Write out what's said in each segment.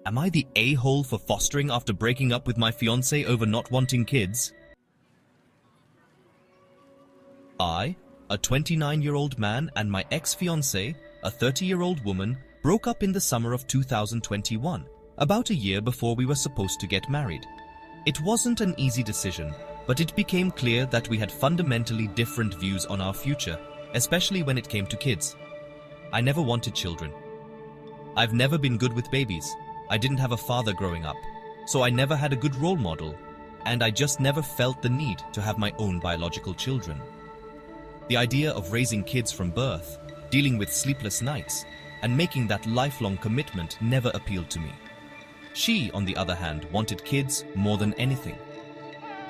Am I the a-hole for fostering after breaking up with my fiancé over not wanting kids? I, a 29-year-old man, and my ex-fiancée, a 30-year-old woman, broke up in the summer of 2021, about a year before we were supposed to get married. It wasn't an easy decision, but it became clear that we had fundamentally different views on our future, especially when it came to kids. I never wanted children. I've never been good with babies. I didn't have a father growing up, so I never had a good role model, and I just never felt the need to have my own biological children. The idea of raising kids from birth, dealing with sleepless nights, and making that lifelong commitment never appealed to me. She, on the other hand, wanted kids more than anything.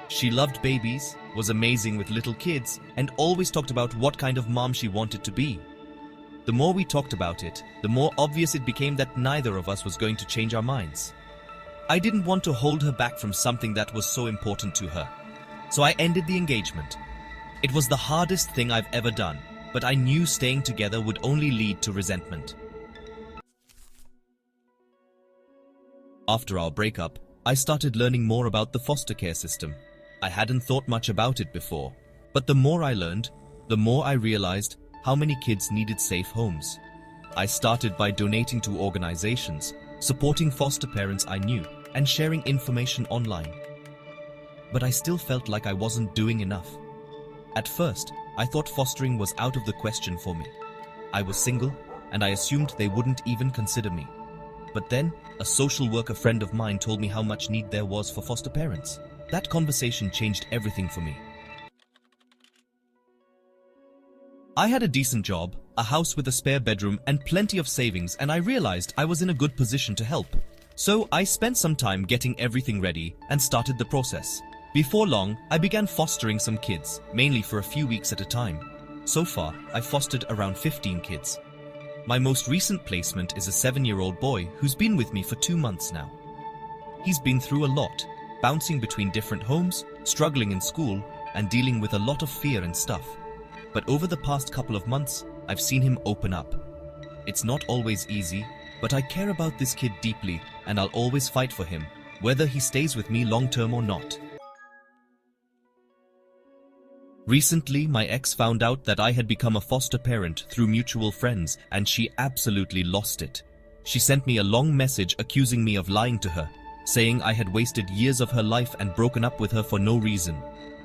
She loved babies, was amazing with little kids, and always talked about what kind of mom she wanted to be. The more we talked about it, the more obvious it became that neither of us was going to change our minds. I didn't want to hold her back from something that was so important to her, so I ended the engagement. It was the hardest thing I've ever done, but I knew staying together would only lead to resentment. After our breakup, I started learning more about the foster care system. I hadn't thought much about it before, but the more I learned, the more I realized how many kids needed safe homes. I started by donating to organizations, supporting foster parents I knew, and sharing information online. But I still felt like I wasn't doing enough. At first, I thought fostering was out of the question for me. I was single, and I assumed they wouldn't even consider me. But then, a social worker friend of mine told me how much need there was for foster parents. That conversation changed everything for me. I had a decent job, a house with a spare bedroom, and plenty of savings, and I realized I was in a good position to help. So I spent some time getting everything ready and started the process. Before long, I began fostering some kids, mainly for a few weeks at a time. So far, I've fostered around 15 kids. My most recent placement is a 7-year-old boy who's been with me for 2 months now. He's been through a lot, bouncing between different homes, struggling in school, and dealing with a lot of fear and stuff. But over the past couple of months, I've seen him open up. It's not always easy, but I care about this kid deeply, and I'll always fight for him, whether he stays with me long-term or not. Recently, my ex found out that I had become a foster parent through mutual friends, and she absolutely lost it. She sent me a long message accusing me of lying to her, saying I had wasted years of her life and broken up with her for no reason.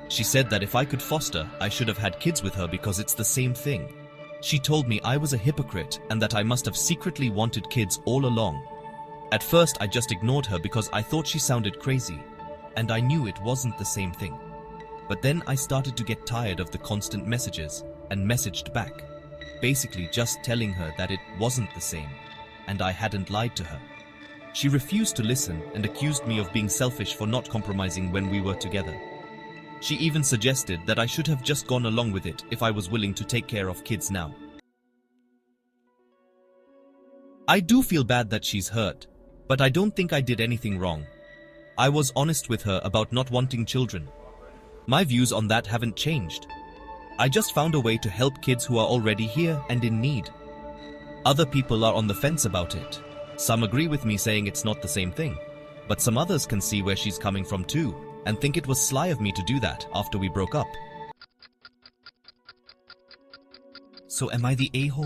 She said that if I could foster, I should have had kids with her because it's the same thing. She told me I was a hypocrite and that I must have secretly wanted kids all along. At first, I just ignored her because I thought she sounded crazy, and I knew it wasn't the same thing. But then I started to get tired of the constant messages and messaged back, basically just telling her that it wasn't the same, and I hadn't lied to her. She refused to listen and accused me of being selfish for not compromising when we were together. She even suggested that I should have just gone along with it if I was willing to take care of kids now. I do feel bad that she's hurt, but I don't think I did anything wrong. I was honest with her about not wanting children. My views on that haven't changed. I just found a way to help kids who are already here and in need. Other people are on the fence about it. Some agree with me saying it's not the same thing, but some others can see where she's coming from too, and think it was sly of me to do that after we broke up. So am I the a-hole?